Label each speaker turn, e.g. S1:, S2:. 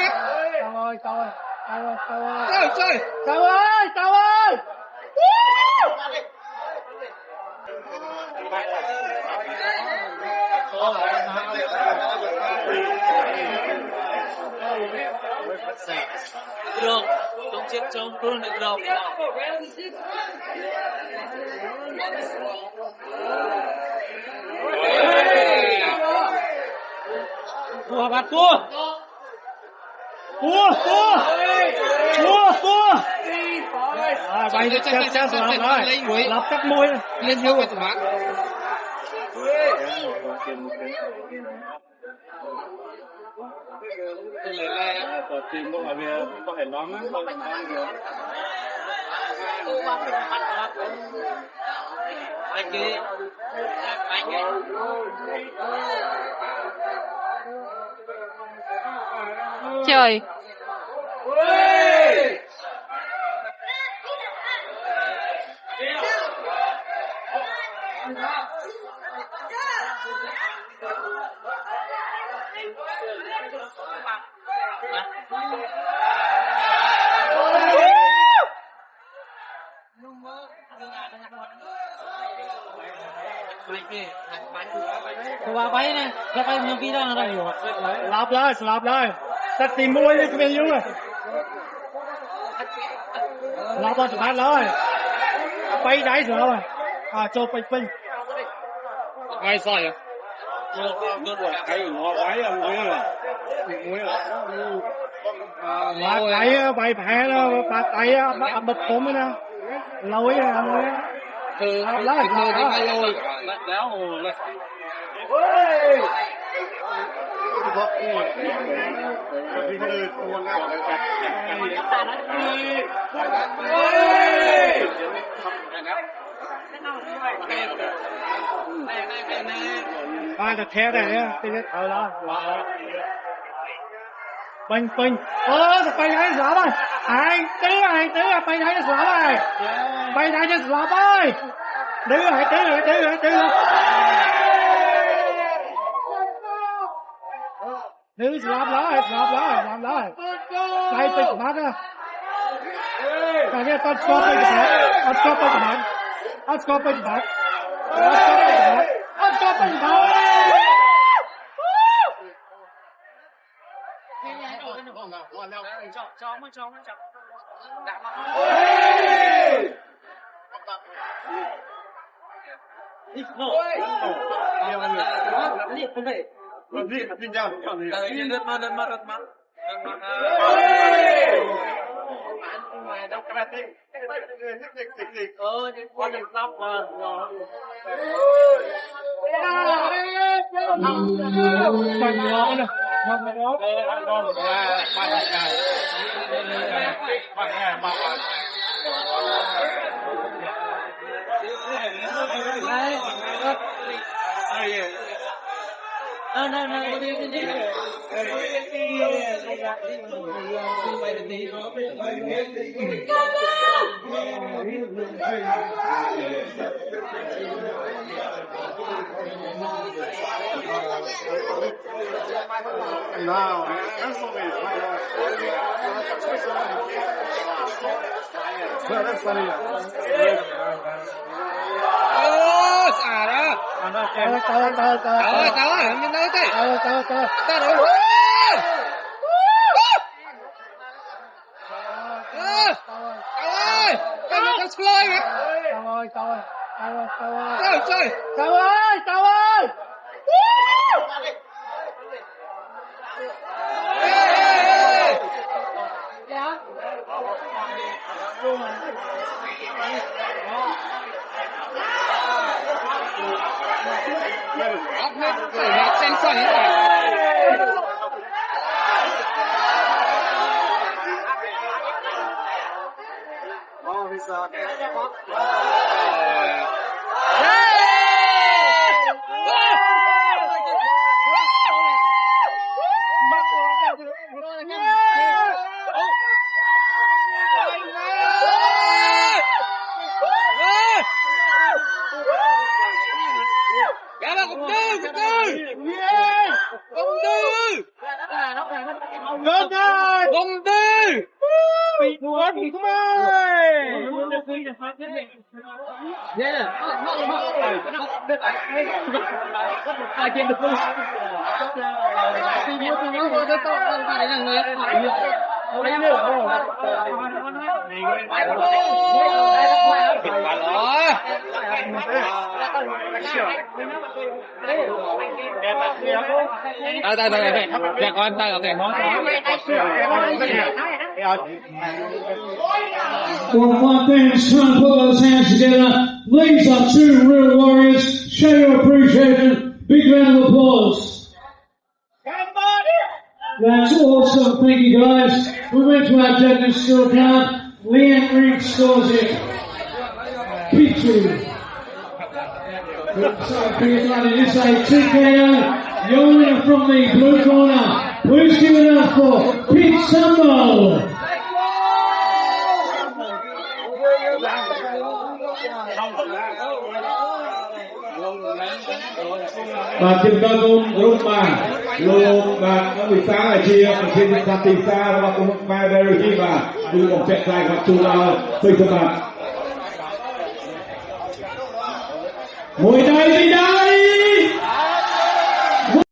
S1: kìa.
S2: Tao ơi.
S1: Trời trời.
S2: Tao ơi.
S3: Được, trong chiếc trong luôn được rồi.
S2: Cua bạt cua. Bay chắc lặp cắt môi
S1: Lên vô cái bạn.
S4: Tờ team lúc mà bia có thể nón á,
S3: Anh kia.
S5: Trời.
S2: Qua bay nè, ra bay nhân viên đó rồi. Lặp lại. Tắt tìm môi đi, cái gì vậy? Lặp vào sát rồi. Bay đáy rồi. Cho bay.
S1: Ai sai à?
S4: cái ngõ váy ông muối
S2: Tay bay phè đó, tay bật phốm nè. Lối
S1: Từ lấy từ đi ngay lôi.
S4: đéo lên
S2: ba là theo này nhá, cái thở đó. Bình. Bay đấy rõ rồi. Hai tứ bay đấy rõ rồi. Bay đấy rõ rồi. Tứ. Tứ rõ rồi. Bay bình bát á. Cái này tao stop bình bát.
S4: nào that's funny.
S1: Xả ra.
S2: Tao
S1: Ơi, em đến đâu thế? Ta rồi. Ơi, tao slide kìa. Trời trời.
S2: Tao ơi.
S1: Ốc hết, phải là sen xoắn rồi. Gã ba cũng tư. Cũng tư.
S2: Good night.
S1: Công tư.
S2: What is mine?
S1: Trên được không? Dạ con tay ok.
S5: One thing, son, put those hands together. These are two real warriors. Show your appreciation. Big round of applause. That's awesome. Thank you, guys. We went to our judges scorecard. Leanne Ring scores it. Pichu. Sorry, please, it's a TKO. Your winner from the blue corner. Please give it up for Pete Sambo.
S6: Và trên cao luôn lúc mà luôn và nó bị phá là chia mà trên ta tìm xa và cũng mai đây rồi khi mà luôn một trận dài hoặc chung là hơi thơm bạn. Mùi đây đi đâu?